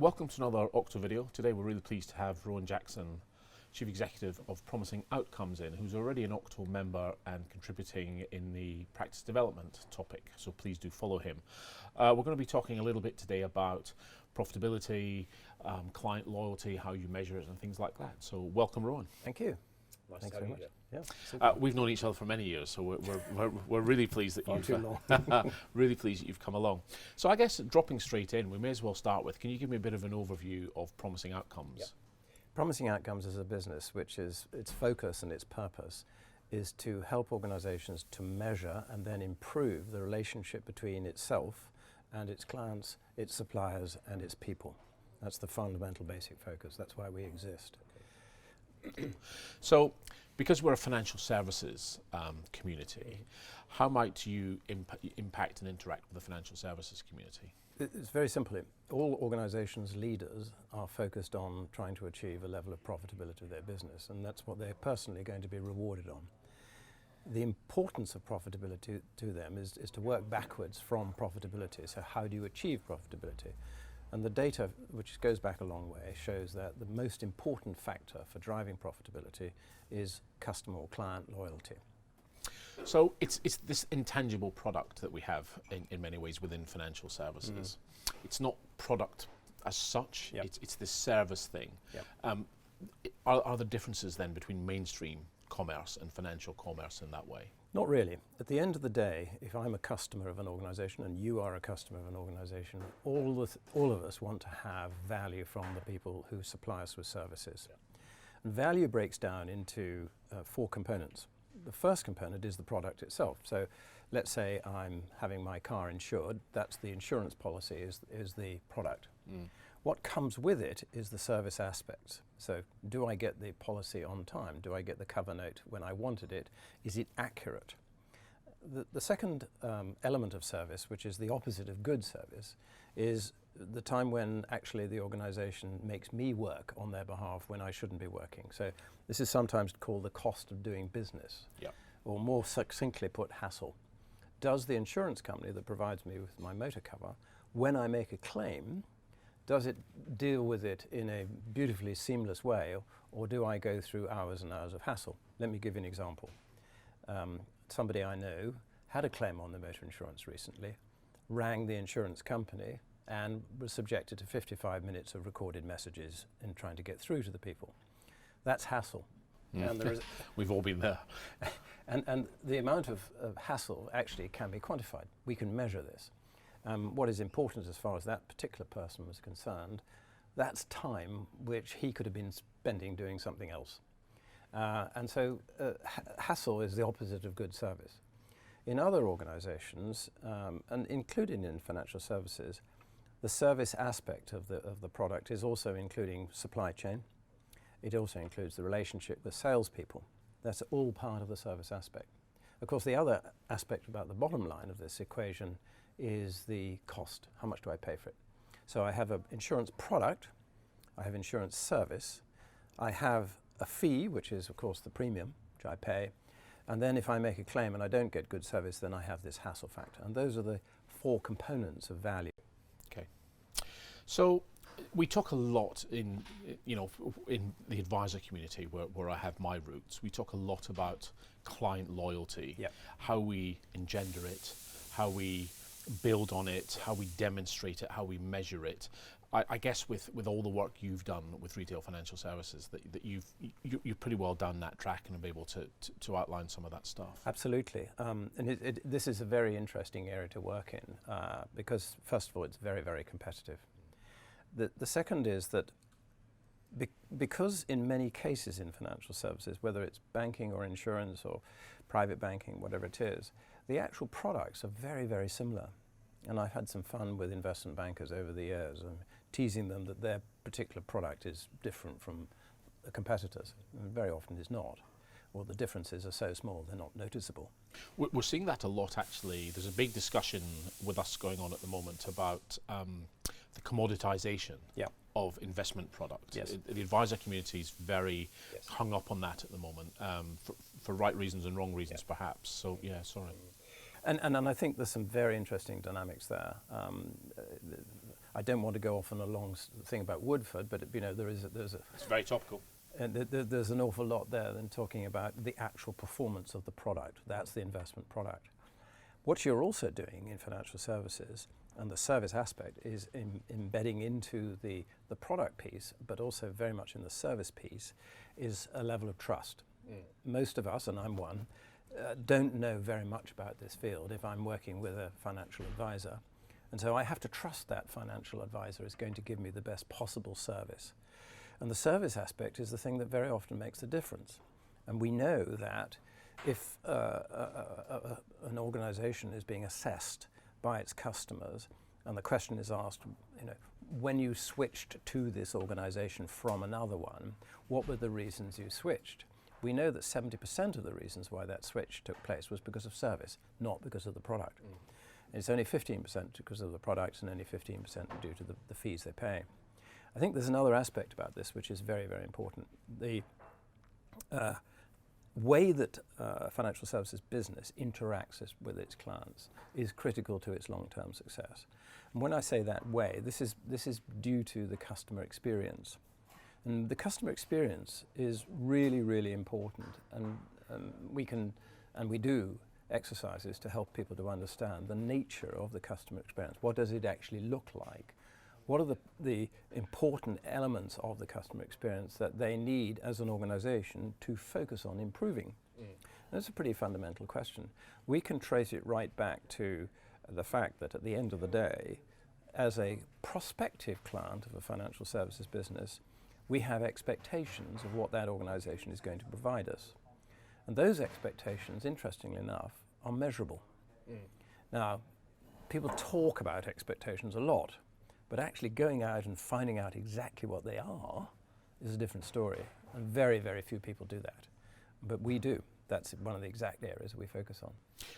Welcome to another Octo video. Today we're really pleased to have Rowan Jackson, Chief Executive of Promising Outcomes who's already an Octo member and contributing in the practice development topic, so please do follow him. We're going to be talking a little bit today about profitability, client loyalty, how you measure it and things like that. So welcome, Rowan. Thank you. Thanks very much. Yeah, We've known each other for many years, so we're really pleased that really pleased that you've come along. So I guess dropping straight in, we may as well start with, can you give me a bit of an overview of Promising Outcomes? Yeah. Promising Outcomes is a business which is, its focus and its purpose is to help organizations to measure and then improve the relationship between itself and its clients, its suppliers and its people. That's the fundamental basic focus. That's why we exist. So, because we're a financial services community, how might you impact and interact with the financial services community? It's very simple. All organizations' leaders are focused on trying to achieve a level of profitability of their business, and that's what they're personally going to be rewarded on. The importance of profitability to them is to work backwards from profitability. So how do you achieve profitability? And the data, which goes back a long way, shows that the most important factor for driving profitability is customer or client loyalty. So it's this intangible product that we have in many ways within financial services. It's not product as such, Yep. it's this service thing. Yep. Are there differences then between mainstream commerce and financial commerce in that way? Not really. At the end of the day, if I'm a customer of an organization and you are a customer of an organization, all of us want to have value from the people who supply us with services. Yeah. And value breaks down into four components. The first component is the product itself. So let's say I'm having my car insured, that's the insurance policy is the product. What comes with it is the service aspect. So do I get the policy on time? Do I get the cover note when I wanted it? Is it accurate? The second element of service, which is the opposite of good service, is the time when actually the organization makes me work on their behalf when I shouldn't be working. So this is sometimes called the cost of doing business, Yep. or more succinctly put, hassle. Does the insurance company that provides me with my motor cover, when I make a claim, does it deal with it in a beautifully seamless way, or do I go through hours and hours of hassle? Let me give you an example. Somebody I know had a claim on the motor insurance recently, rang the insurance company, and was subjected to 55 minutes of recorded messages in trying to get through to the people. That's hassle. And there is We've all been there. and the amount of hassle actually can be quantified. We can measure this. What is important as far as that particular person was concerned, that's time which he could have been spending doing something else. And so hassle is the opposite of good service. In other organizations, and including in financial services, the service aspect of the product is also including supply chain. It also includes the relationship with salespeople. That's all part of the service aspect. Of course, the other aspect about the bottom line of this equation is the cost. How much do I pay for it? So I have an insurance product, I have insurance service, I have a fee, which is of course the premium, which I pay, and then if I make a claim and I don't get good service, then I have this hassle factor. And those are the four components of value. Okay. So we talk a lot in the advisor community where I have my roots. We talk a lot about client loyalty, Yep. how we engender it, how we build on it, how we demonstrate it, how we measure it. I guess with all the work you've done with retail financial services, that you've pretty well done that track and have been able to outline some of that stuff. Absolutely. And this is a very interesting area to work in because, first of all, it's very, very competitive. The second is that because in many cases in financial services, whether it's banking or insurance or private banking, whatever it is, the actual products are very, very similar. And I've had some fun with investment bankers over the years and teasing them that their particular product is different from the competitors. And very often it's not. Or the differences are so small they're not noticeable. We're seeing that a lot, actually. There's a big discussion with us going on at the moment about the commoditization of investment products. Yes. The advisor community is very hung up on that at the moment, for right reasons and wrong reasons perhaps. So yeah, sorry. And I think there's some very interesting dynamics there. I don't want to go off on a long thing about Woodford, but there's It's very topical. and there's an awful lot there than talking about the actual performance of the product. That's the investment product. What you're also doing in financial services, and the service aspect, is embedding into the product piece, but also very much in the service piece, is a level of trust. Most of us, and I'm one, don't know very much about this field if I'm working with a financial advisor. And so I have to trust that financial advisor is going to give me the best possible service. And the service aspect is the thing that very often makes the difference. And we know that if an organization is being assessed by its customers, and the question is asked, when you switched to this organization from another one, what were the reasons you switched? We know that 70% of the reasons why that switch took place was because of service, not because of the product. It's only 15% because of the products and only 15% due to the fees they pay. I think there's another aspect about this which is very, very important. The way that financial services business interacts with its clients is critical to its long-term success. And when I say that way, this is due to the customer experience. And the customer experience is really, really important. And we do exercises to help people to understand the nature of the customer experience. What does it actually look like? What are the important elements of the customer experience that they need as an organization to focus on improving? That's a pretty fundamental question. We can trace it right back to the fact that at the end of the day, as a prospective client of a financial services business, we have expectations of what that organization is going to provide us. And those expectations, interestingly enough, are measurable. Now, people talk about expectations a lot, but actually going out and finding out exactly what they are is a different story. And very, very few people do that. But we do. That's one of the exact areas we focus on.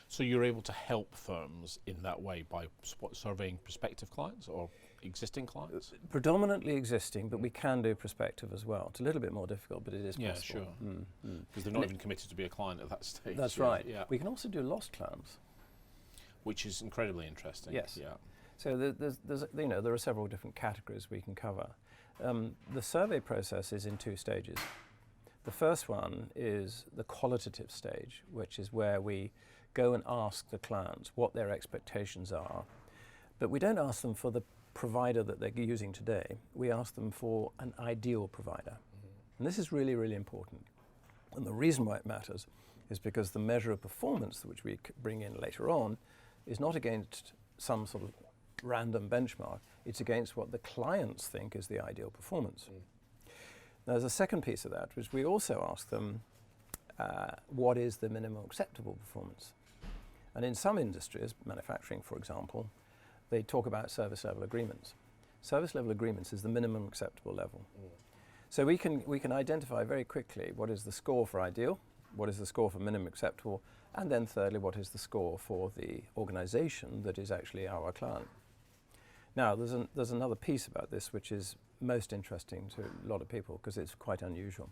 So you're able to help firms in that way by surveying prospective clients or existing clients? Predominantly existing, but we can do prospective as well. It's a little bit more difficult, but it is possible. Yeah, sure. Because they're not even committed to be a client at that stage. That's right. Yeah. We can also do lost clients. Which is incredibly interesting. Yes. Yeah. So there are several different categories we can cover. The survey process is in two stages. The first one is the qualitative stage, which is where we go and ask the clients what their expectations are. But we don't ask them for the provider that they're using today. We ask them for an ideal provider. And this is really, really important. And the reason why it matters is because the measure of performance which we bring in later on is not against some sort of random benchmark. It's against what the clients think is the ideal performance. Now, there's a second piece of that, which we also ask them, what is the minimum acceptable performance? And in some industries, manufacturing for example, they talk about service level agreements. Service level agreements is the minimum acceptable level. So we can identify very quickly what is the score for ideal, what is the score for minimum acceptable, and then thirdly, what is the score for the organization that is actually our client. Now, there's another piece about this which is most interesting to a lot of people because it's quite unusual.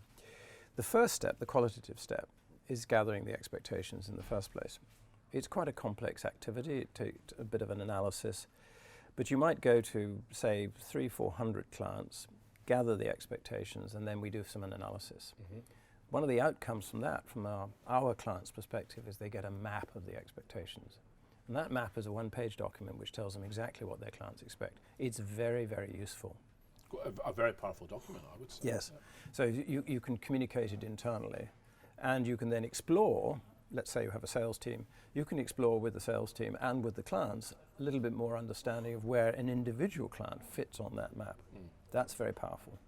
The first step, the qualitative step, is gathering the expectations in the first place. It's quite a complex activity. It takes a bit of an analysis, but you might go to, say, 300-400 clients, gather the expectations, and then we do some analysis. One of the outcomes from that, from our client's perspective, is they get a map of the expectations. And that map is a one-page document which tells them exactly what their clients expect. It's very, very useful. A very powerful document, I would say. Yes. So you can communicate it internally, and you can then explore, let's say you have a sales team, you can explore with the sales team and with the clients a little bit more understanding of where an individual client fits on that map. That's very powerful.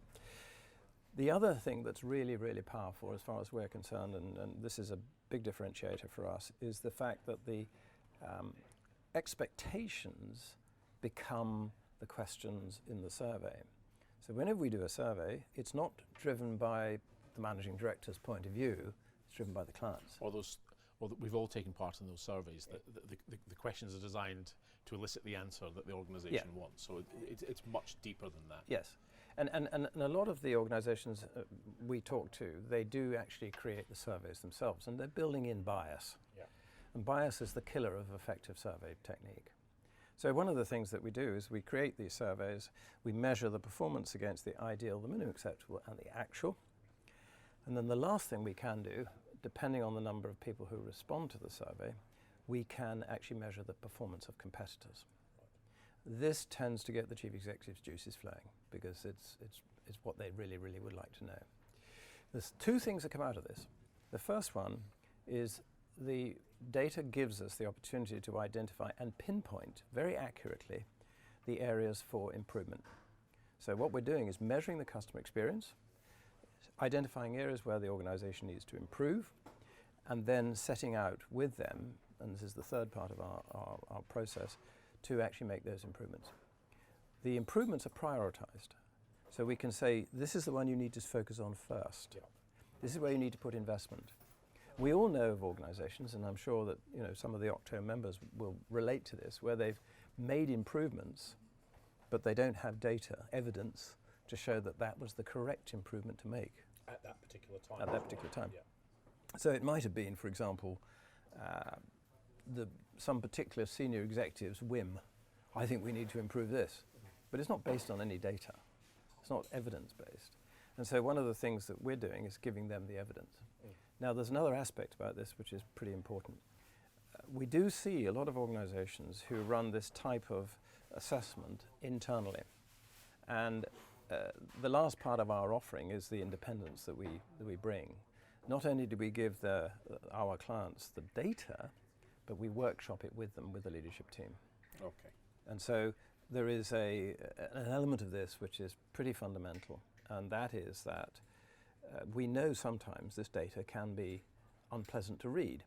The other thing that's really, really powerful as far as we're concerned, and this is a big differentiator for us, is the fact that the expectations become the questions in the survey. So whenever we do a survey, it's not driven by the managing director's point of view, it's driven by the clients. We've all taken part in those surveys. The questions are designed to elicit the answer that the organisation wants. So it's much deeper than that. Yes. And a lot of the organisations we talk to, they do actually create the surveys themselves, and they're building in bias. And bias is the killer of effective survey technique. So one of the things that we do is we create these surveys, we measure the performance against the ideal, the minimum acceptable, and the actual. And then the last thing we can do, depending on the number of people who respond to the survey, we can actually measure the performance of competitors. This tends to get the chief executive's juices flowing because it's what they really, really would like to know. There's two things that come out of this. The first one is the data gives us the opportunity to identify and pinpoint very accurately the areas for improvement. So what we're doing is measuring the customer experience, identifying areas where the organization needs to improve, and then setting out with them, and this is the third part of our process, to actually make those improvements. The improvements are prioritized. So we can say, this is the one you need to focus on first. Yeah. This is where you need to put investment. We all know of organizations, and I'm sure that some of the Octo members will relate to this, where they've made improvements, but they don't have data, evidence, to show that that was the correct improvement to make. At that particular time. At that particular time. Yeah. So it might have been, for example, some particular senior executive's whim. I think we need to improve this. But it's not based on any data. It's not evidence-based. And so one of the things that we're doing is giving them the evidence. Now, there's another aspect about this which is pretty important. We do see a lot of organizations who run this type of assessment internally. And the last part of our offering is the independence that we bring. Not only do we give our clients the data, but we workshop it with them, with the leadership team. Okay. And so there is an element of this which is pretty fundamental, and that is that we know sometimes this data can be unpleasant to read.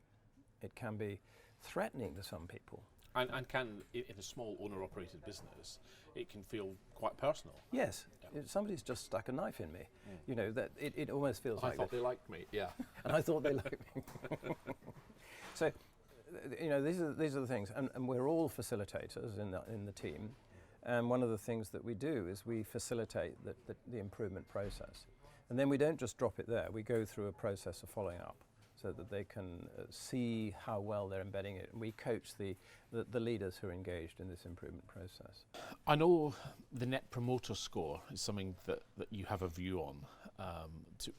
It can be threatening to some people. And can, in a small owner-operated business, it can feel quite personal. Yes, Yeah. Somebody's just stuck a knife in me. That it almost feels I like thought this. they liked me, yeah. And I thought they liked me. So, these are the things, and we're all facilitators in the team. And one of the things that we do is we facilitate the improvement process. And then we don't just drop it there. We go through a process of following up so that they can see how well they're embedding it. And we coach the leaders who are engaged in this improvement process. I know the Net Promoter Score is something that you have a view on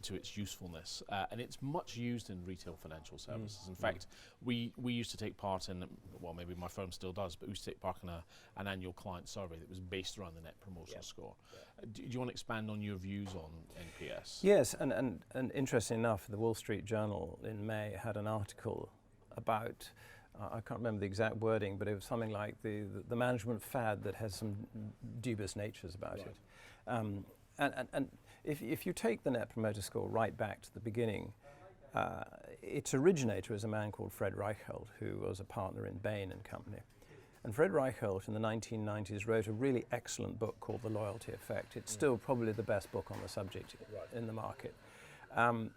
to its usefulness, and it's much used in retail financial services. In fact, we used to take part in, well, maybe my firm still does, but we used to take part in an annual client survey that was based around the Net Promoter Score. Yeah. Do you want to expand on your views on NPS? Yes, and interesting enough, the Wall Street Journal in May had an article about, I can't remember the exact wording, but it was something like the management fad that has some dubious natures about it. And if you take the Net Promoter Score right back to the beginning, its originator is a man called Fred Reichelt, who was a partner in Bain and Company. And Fred Reichelt in the 1990s wrote a really excellent book called The Loyalty Effect. It's still probably the best book on the subject in the market. And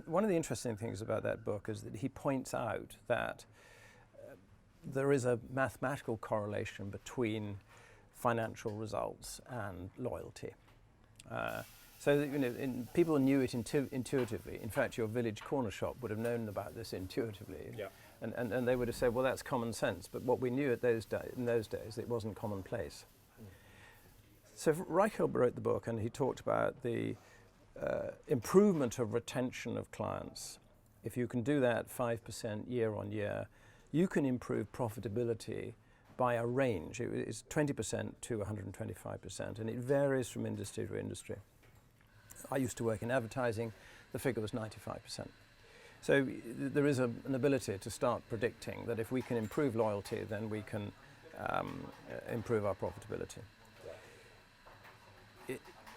one of the interesting things about that book is that he points out that there is a mathematical correlation between financial results and loyalty. So that, people knew it intuitively. In fact, your village corner shop would have known about this intuitively. Yeah. And they would have said, well, that's common sense. But what we knew in those days, it wasn't commonplace. So Reichelt wrote the book, and he talked about the improvement of retention of clients. If you can do that 5% year on year, you can improve profitability by a range. It's 20% to 125%, and it varies from industry to industry. I used to work in advertising. The figure was 95%. So there is an ability to start predicting that if we can improve loyalty, then we can improve our profitability.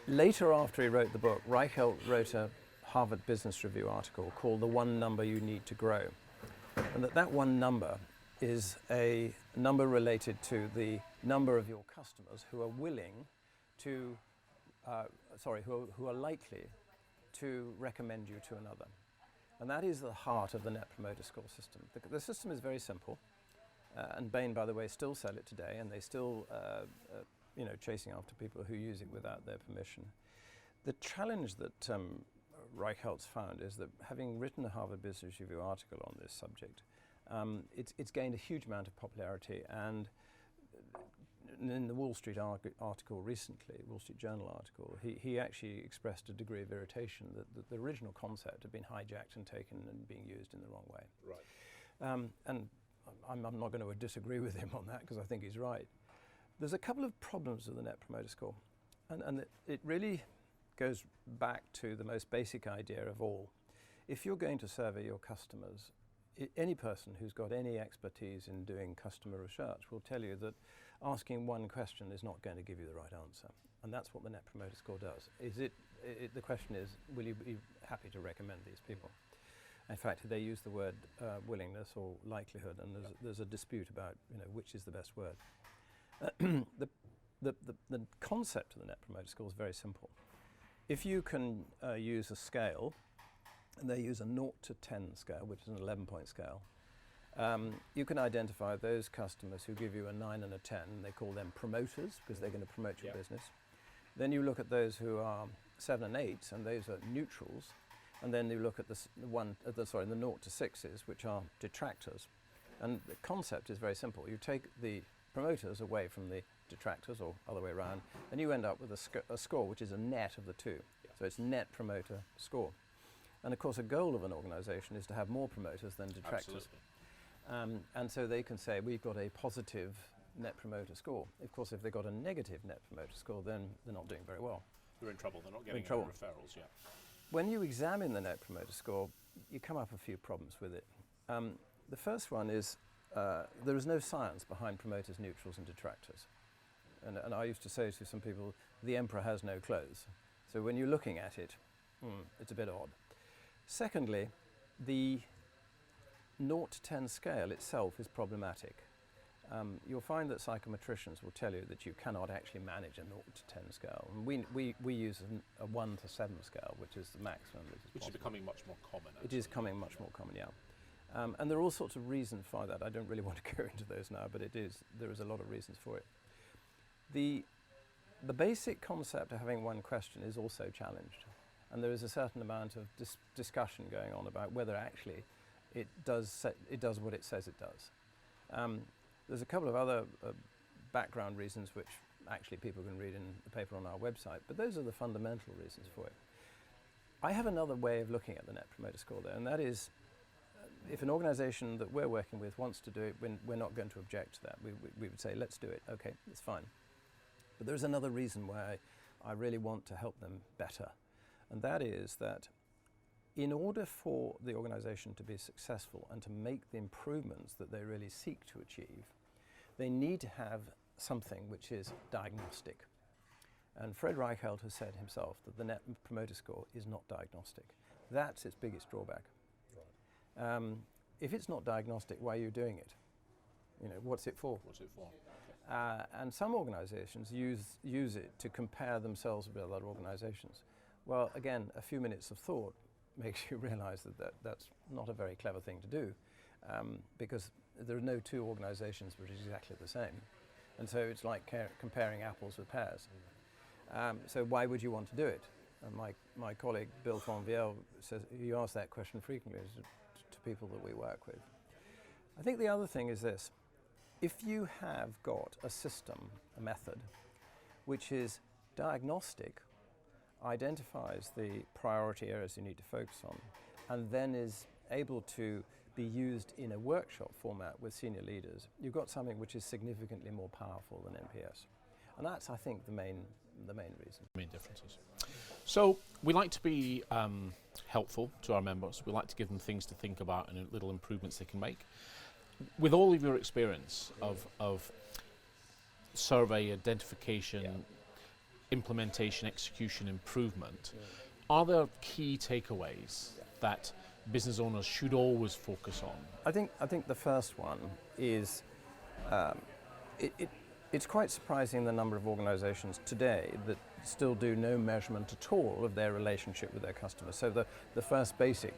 Later, after he wrote the book, Reichelt wrote a Harvard Business Review article called The One Number You Need to Grow. And that one number is a number related to the number of your customers who are willing to, who are likely to recommend you to another. And that is the heart of the Net Promoter Score system. The system is very simple, and Bain, by the way, still sell it today, and they still, chasing after people who use it without their permission. The challenge that Reichelt's found is that, having written a Harvard Business Review article on this subject, it's gained a huge amount of popularity, and in the Wall Street article recently, Wall Street Journal article, he actually expressed a degree of irritation that the original concept had been hijacked and taken and being used in the wrong way. Right. And I'm not going to disagree with him on that because I think he's right. There's a couple of problems with the Net Promoter Score, and it really goes back to the most basic idea of all. If you're going to survey your customers, any person who's got any expertise in doing customer research will tell you that asking one question is not going to give you the right answer. And that's what the Net Promoter Score does. The question is, will you be happy to recommend these people? In fact, they use the word willingness or likelihood, and there's a dispute about which is the best word. The concept of the Net Promoter Score is very simple. If you can use a scale, and they use a 0 to 10 scale, which is an 11-point scale, you can identify those customers who give you a 9 and a 10, and they call them promoters because they're going to promote your business. Then you look at those who are 7 and 8, and those are neutrals. And then you look at the 0 to 6s, which are detractors. And the concept is very simple. You take the promoters away from the detractors, or other way around, and you end up with a score which is a net of the two. Yeah. So it's net promoter score. And of course, a goal of an organization is to have more promoters than detractors. And so they can say, we've got a positive net promoter score. Of course, if they've got a negative net promoter score, then they're not doing very well. They're in trouble. They're not getting any referrals, yeah. When you examine the Net Promoter Score, you come up a few problems with it. The first one is there is no science behind promoters, neutrals, and detractors. And I used to say to some people, the emperor has no clothes. So when you're looking at it, it's a bit odd. Secondly, the 0 to 10 scale itself is problematic. You'll find that psychometricians will tell you that you cannot actually manage a 0 to 10 scale. And we use a 1 to 7 scale, which is the maximum. Which is becoming much more common. It is becoming much more common, yeah. And there are all sorts of reasons for that. I don't really want to go into those now, but there is a lot of reasons for it. The basic concept of having one question is also challenged. And there is a certain amount of discussion going on about whether actually it does what it says it does. There's a couple of other background reasons which actually people can read in the paper on our website, but those are the fundamental reasons for it. I have another way of looking at the Net Promoter Score though, and that is if an organization that we're working with wants to do it, we're not going to object to that. We would say, let's do it, okay, it's fine. But there's another reason why I really want to help them better, and that is that in order for the organization to be successful and to make the improvements that they really seek to achieve, they need to have something which is diagnostic. And Fred Reichheld has said himself that the Net Promoter Score is not diagnostic. That's its biggest drawback. Right. If it's not diagnostic, why are you doing it? What's it for? What's it for? Okay. And some organizations use it to compare themselves with other organizations. Well, again, a few minutes of thought makes you realize that that's not a very clever thing to do, because there are no two organizations which are exactly the same. And so it's like comparing apples with pears. So why would you want to do it? And my colleague Bill Fonvielle says he asks that question frequently to people that we work with. I think the other thing is this. If you have got a system, a method, which is diagnostic, identifies the priority areas you need to focus on, and then is able to be used in a workshop format with senior leaders, you've got something which is significantly more powerful than NPS. And that's, I think, the main reason. Main differences. So we like to be helpful to our members. We like to give them things to think about and little improvements they can make. With all of your experience of survey, identification, implementation, execution, improvement, are there key takeaways that business owners should always focus on? I think the first one is it's quite surprising the number of organizations today that still do no measurement at all of their relationship with their customers. So the first basic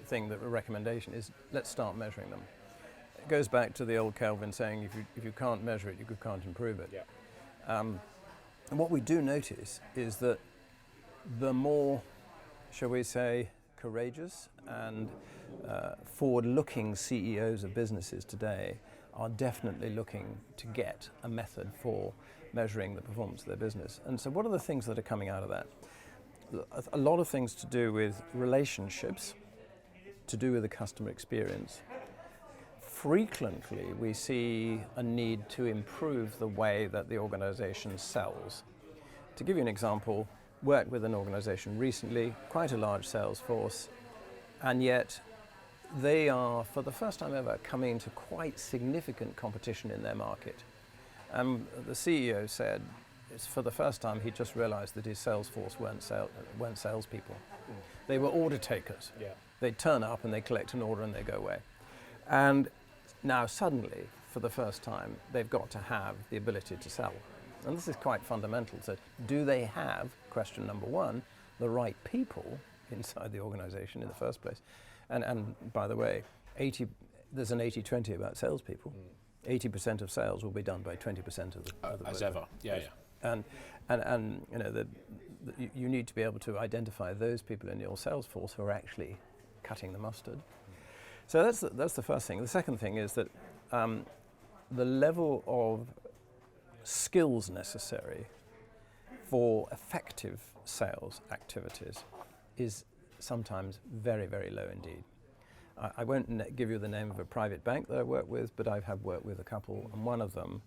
thing, the recommendation is let's start measuring them. It goes back to the old Kelvin saying if you can't measure it, you can't improve it. Yeah. And what we do notice is that the more, shall we say, courageous and forward-looking CEOs of businesses today are definitely looking to get a method for measuring the performance of their business. And so what are the things that are coming out of that? A lot of things to do with relationships, to do with the customer experience. Frequently, we see a need to improve the way that the organization sells. To give you an example, worked with an organization recently, quite a large sales force, and yet they are, for the first time ever, coming into quite significant competition in their market. The CEO said, it's for the first time he just realized that his sales force weren't salespeople. They were order takers. Yeah. They'd turn up and they collect an order and they go away. And now suddenly, for the first time, they've got to have the ability to sell. And this is quite fundamental. So do they have, question number one, the right people inside the organization in the first place? And by the way, there's an 80-20 about salespeople. 80% of sales will be done by 20% of the as ever, yeah. And you know, you need to be able to identify those people in your sales force who are actually cutting the mustard. So that's the first thing. The second thing is that the level of skills necessary for effective sales activities is sometimes very, very low indeed. I won't give you the name of a private bank that I work with, but I have worked with a couple, and one of them,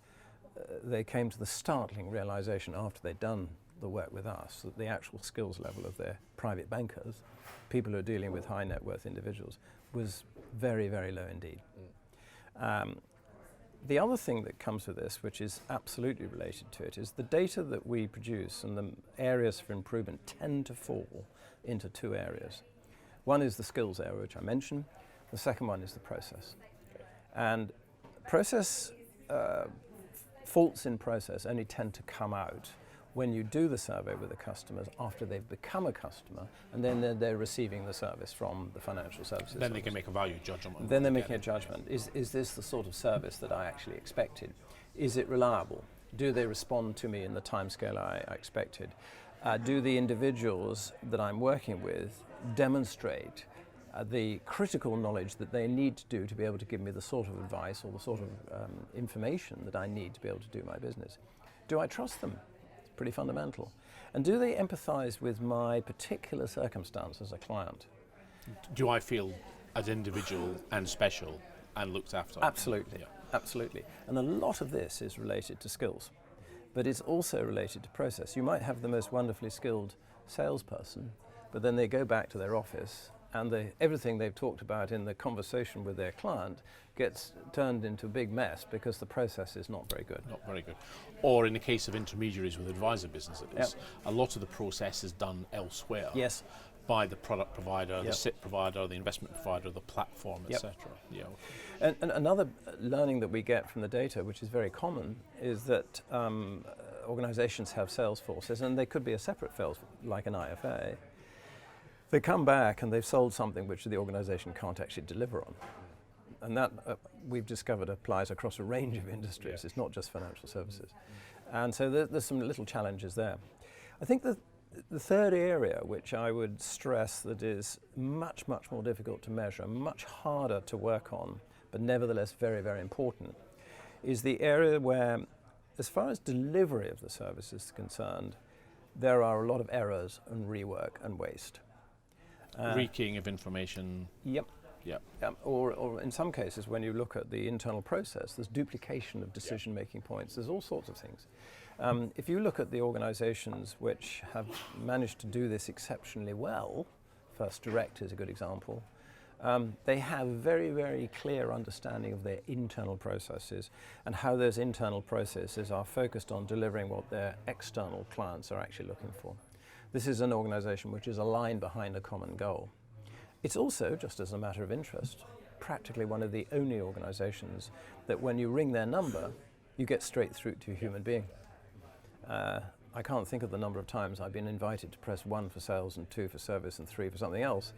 they came to the startling realization after they'd done the work with us that the actual skills level of their private bankers, people who are dealing with high net worth individuals, was very, very low indeed. The other thing that comes with this, which is absolutely related to it, is the data that we produce and the areas for improvement tend to fall into two areas. One is the skills area, which I mentioned. The second one is the process. And process, faults in process only tend to come out when you do the survey with the customers after they've become a customer, and then they're receiving the service from the financial services. Then they can make a value judgment. Then they're making a judgment. Is this the sort of service that I actually expected? Is it reliable? Do they respond to me in the timescale I expected? Do the individuals that I'm working with demonstrate the critical knowledge that they need to do to be able to give me the sort of advice or the sort of information that I need to be able to do my business? Do I trust them? It's pretty fundamental. And do they empathize with my particular circumstance as a client? Do I feel as individual and special and looked after? Absolutely, yeah. Absolutely. And a lot of this is related to skills, but it's also related to process. You might have the most wonderfully skilled salesperson, but then they go back to their office and everything they've talked about in the conversation with their client gets turned into a big mess because the process is not very good. Not very good. Or in the case of intermediaries with advisor businesses, yep. A lot of the process is done elsewhere. Yes. By the product provider, yep. the SIP provider, the investment provider, the platform, yep. etc. Yeah. And another learning that we get from the data, which is very common, is that organizations have sales forces, and they could be a separate sales, like an IFA. They come back and they've sold something which the organization can't actually deliver on. And that, we've discovered, applies across a range of industries. Yeah. It's not just financial services. And so there's some little challenges there. I think that the third area, which I would stress that is much, much more difficult to measure, much harder to work on, but nevertheless very, very important, is the area where, as far as delivery of the service is concerned, there are a lot of errors and rework and waste. Rekeying of information. Yep. Yep. Or in some cases, when you look at the internal process, there's duplication of decision-making points. There's all sorts of things. If you look at the organizations which have managed to do this exceptionally well, First Direct is a good example, they have very, very clear understanding of their internal processes and how those internal processes are focused on delivering what their external clients are actually looking for. This is an organization which is aligned behind a common goal. It's also, just as a matter of interest, practically one of the only organizations that when you ring their number, you get straight through to a human being. I can't think of the number of times I've been invited to press 1 for sales and 2 for service and 3 for something else.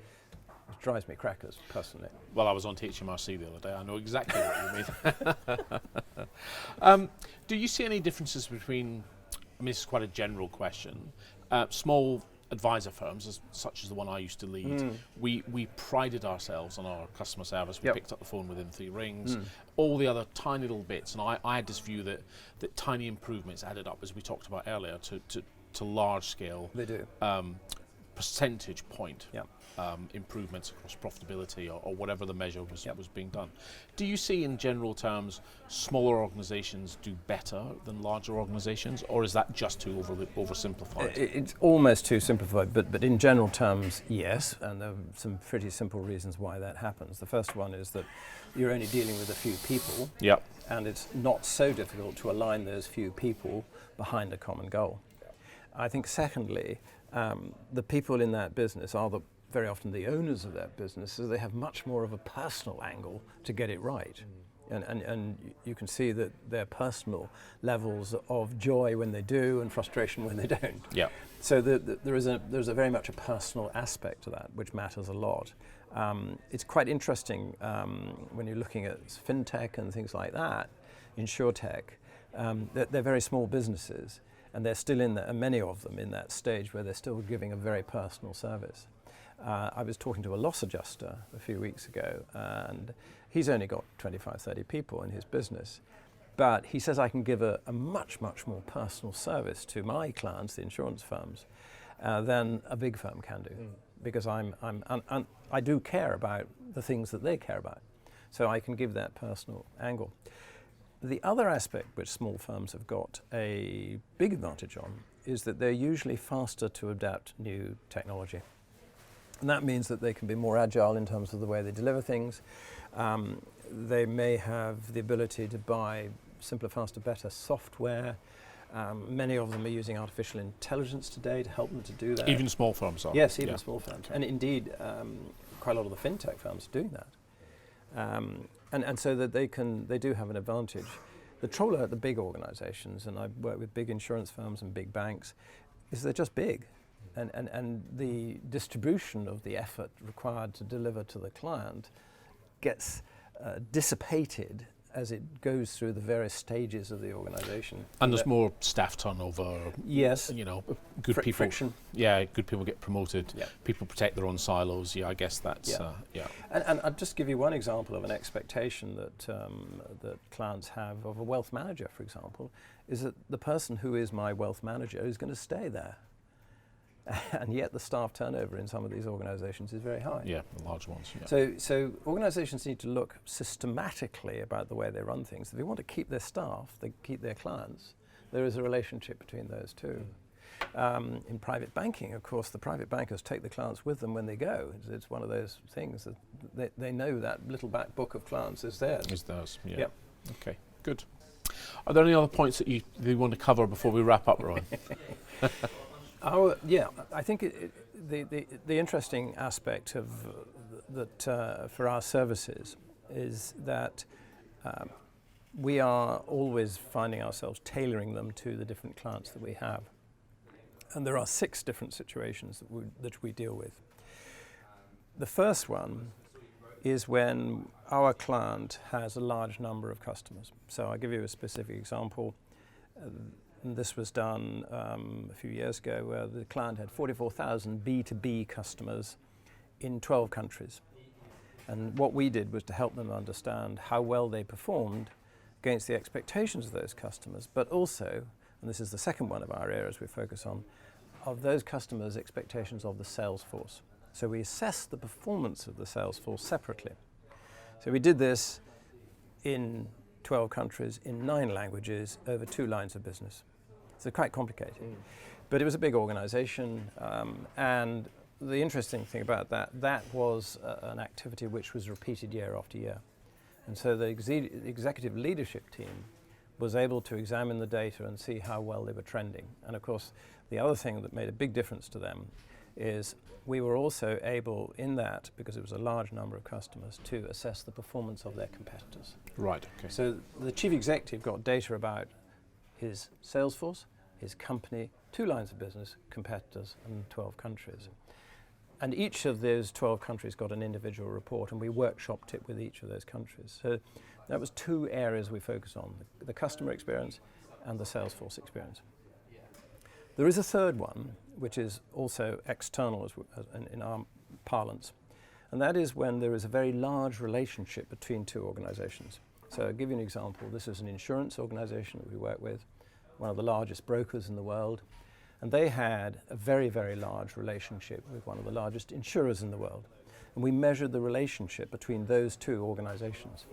It drives me crackers, personally. Well, I was on HMRC the other day. I know exactly what you mean. Do you see any differences between, I mean, this is quite a general question, small advisor firms, such as the one I used to lead, we prided ourselves on our customer service. We picked up the phone within 3 rings. All the other tiny little bits, and I had this view that tiny improvements added up, as we talked about earlier, to large scale. They do. Percentage point improvements across profitability or whatever the measure was being done. Do you see, in general terms, smaller organisations do better than larger organisations, or is that just too oversimplified? It's almost too simplified, but in general terms, yes, and there are some pretty simple reasons why that happens. The first one is that you're only dealing with a few people, and it's not so difficult to align those few people behind a common goal. I think secondly, the people in that business are very often the owners of that business, so they have much more of a personal angle to get it right. And you can see that their personal levels of joy when they do and frustration when they don't. Yeah. So there's a very much a personal aspect to that, which matters a lot. It's quite interesting when you're looking at fintech and things like that, insurtech, they're very small businesses. And they're still and many of them in that stage where they're still giving a very personal service. I was talking to a loss adjuster a few weeks ago, and he's only got 25, 30 people in his business. But he says I can give a much, much more personal service to my clients, the insurance firms, than a big firm can do. Because I do care about the things that they care about. So I can give that personal angle. The other aspect which small firms have got a big advantage on is that they're usually faster to adapt new technology. And that means that they can be more agile in terms of the way they deliver things. They may have the ability to buy simpler, faster, better software. Many of them are using artificial intelligence today to help them to do that. Even small firms are. Yes, even small firms. And indeed, quite a lot of the fintech firms are doing that. And so that they do have an advantage. The trouble about the big organizations, and I work with big insurance firms and big banks, is they're just big. And the distribution of the effort required to deliver to the client gets dissipated as it goes through the various stages of the organization. And there's more staff turnover. Yes. Good people. Friction. Yeah, good people get promoted. Yeah. People protect their own silos. Yeah, I guess that's, And I'll just give you one example of an expectation that clients have of a wealth manager, for example, is that the person who is my wealth manager is going to stay there. And yet the staff turnover in some of these organizations is very high. Yeah, the large ones. Yeah. So organizations need to look systematically about the way they run things. If they want to keep their staff, they keep their clients, there is a relationship between those two. In private banking, of course, the private bankers take the clients with them when they go. It's one of those things that they know that little back book of clients is theirs. Is theirs, yeah. Yep. Okay, good. Are there any other points that you want to cover before we wrap up, Rowan? I think the interesting aspect of that for our services is that we are always finding ourselves tailoring them to the different clients that we have. And there are 6 different situations that we deal with. The first one is when our client has a large number of customers. So I'll give you a specific example. This was done a few years ago where the client had 44,000 B2B customers in 12 countries. And what we did was to help them understand how well they performed against the expectations of those customers, but also, and this is the second one of our areas we focus on, of those customers' expectations of the sales force. So we assessed the performance of the sales force separately. So we did this in 12 countries, in 9 languages, over 2 lines of business. So quite complicated. But it was a big organization, and the interesting thing about that was an activity which was repeated year after year. And so the executive leadership team was able to examine the data and see how well they were trending. And of course, the other thing that made a big difference to them is we were also able, in that, because it was a large number of customers, to assess the performance of their competitors. Right, okay. So the chief executive got data about his sales force, his company, 2 lines of business, competitors, and 12 countries. And each of those 12 countries got an individual report, and we workshopped it with each of those countries. So that was 2 areas we focused on, the customer experience and the sales force experience. There is a third one, which is also external in our parlance, and that is when there is a very large relationship between two organizations. So I'll give you an example. This is an insurance organization that we work with, one of the largest brokers in the world, and they had a very, very large relationship with one of the largest insurers in the world. And we measured the relationship between those two organizations.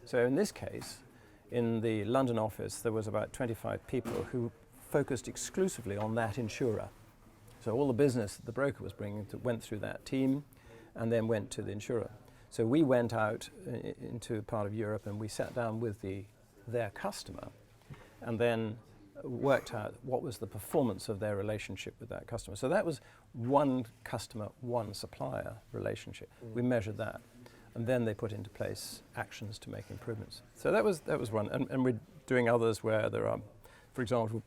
So in this case, in the London office, there was about 25 people who focused exclusively on that insurer. So all the business that the broker was bringing went through that team and then went to the insurer. So we went out into part of Europe and we sat down with their customer and then worked out what was the performance of their relationship with that customer. So that was one customer, one supplier relationship. We measured that, and then they put into place actions to make improvements. So that was one, and we're doing others where there are, for example,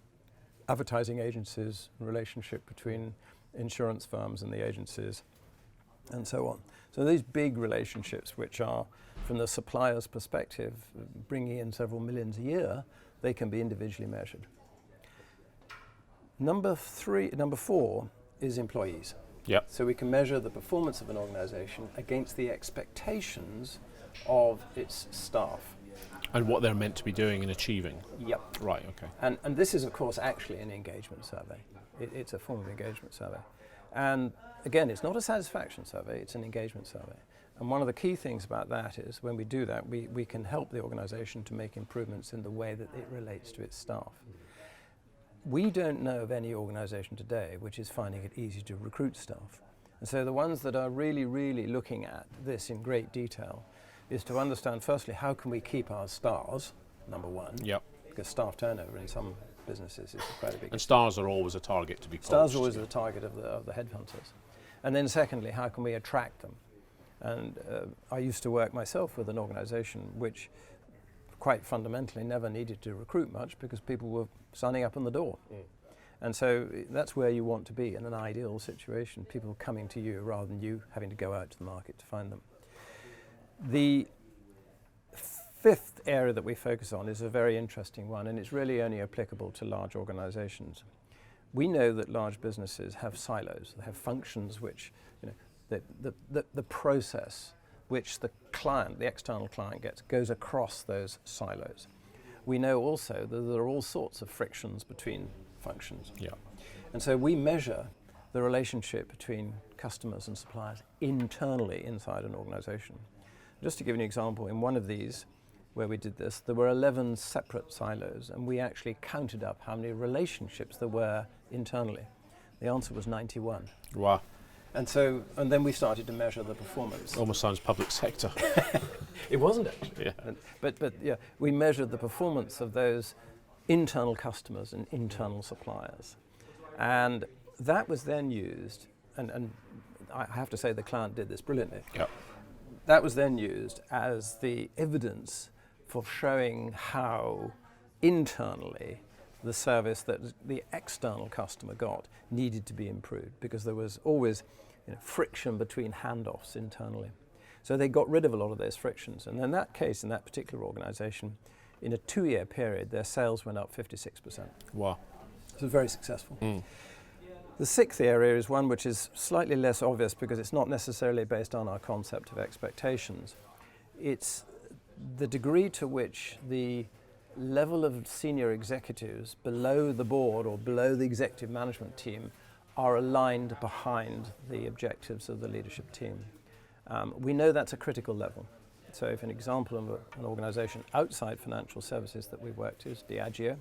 advertising agencies, relationship between insurance firms and the agencies, and so on. So these big relationships, which are, from the supplier's perspective, bringing in several millions a year, they can be individually measured. Number 4 is employees. Yep. So we can measure the performance of an organization against the expectations of its staff. And what they're meant to be doing and achieving. Yep. Right, okay. And this is, of course, actually an engagement survey. It's a form of engagement survey. And again, it's not a satisfaction survey, it's an engagement survey. And one of the key things about that is when we do that, we can help the organization to make improvements in the way that it relates to its staff. We don't know of any organization today which is finding it easy to recruit staff. And so the ones that are really, really looking at this in great detail is to understand, firstly, how can we keep our stars, number one, because staff turnover in some businesses is quite a big. And stars are always a target to be poached. Stars are always the target of the headhunters. And then secondly, how can we attract them? And I used to work myself with an organization which quite fundamentally never needed to recruit much because people were signing up on the door. And so that's where you want to be in an ideal situation, people coming to you rather than you having to go out to the market to find them. The fifth area that we focus on is a very interesting one, and it's really only applicable to large organizations. We know that large businesses have silos, they have functions which, the process which the client, the external client gets, goes across those silos. We know also that there are all sorts of frictions between functions. Yeah. And so we measure the relationship between customers and suppliers internally inside an organization. Just to give you an example, in one of these where we did this, there were 11 separate silos, and we actually counted up how many relationships there were internally. The answer was 91. Wow. And then we started to measure the performance. Almost sounds public sector. It wasn't actually. Yeah. But yeah, we measured the performance of those internal customers and internal suppliers. And that was then used, and I have to say the client did this brilliantly. Yep. That was then used as the evidence for showing how internally the service that the external customer got needed to be improved, because there was always friction between handoffs internally. So they got rid of a lot of those frictions. And in that case, in that particular organization, in a 2-year period, their sales went up 56%. Wow. So very successful. The sixth area is one which is slightly less obvious because it's not necessarily based on our concept of expectations. It's the degree to which the level of senior executives below the board or below the executive management team are aligned behind the objectives of the leadership team. We know that's a critical level. So if an example of an organization outside financial services that we worked is Diageo.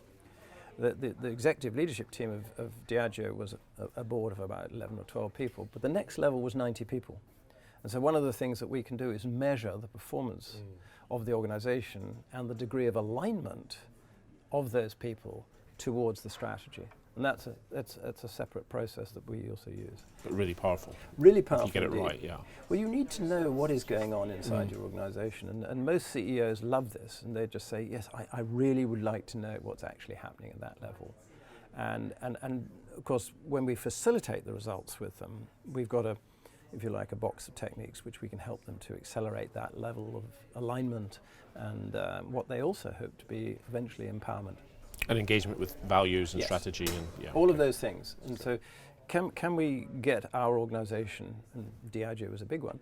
The executive leadership team of Diageo was a board of about 11 or 12 people, but the next level was 90 people. And so one of the things that we can do is measure the performance of the organization and the degree of alignment of those people towards the strategy. And that's a separate process that we also use. But really powerful. Really powerful. You get it indeed. right, yeah. Well, you need to know what is going on inside your organization. And most CEOs love this. And they just say, yes, I really would like to know what's actually happening at that level. And of course, when we facilitate the results with them, we've got if you like, a box of techniques which we can help them to accelerate that level of alignment and what they also hope to be eventually empowerment. And engagement with values and Yes. strategy and All of those things. And so can we get our organisation, and DIG was a big one,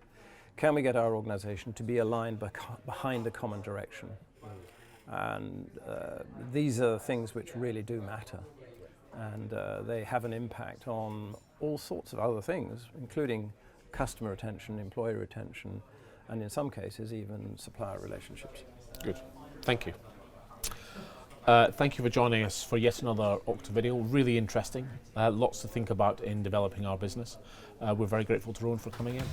can we get our organisation to be aligned behind a common direction? And these are things which really do matter. And they have an impact on all sorts of other things, including customer retention, employee retention, and in some cases even supplier relationships. Good. Thank you. Thank you for joining us for yet another Octo video. Really interesting. Lots to think about in developing our business. We're very grateful to Rowan for coming in.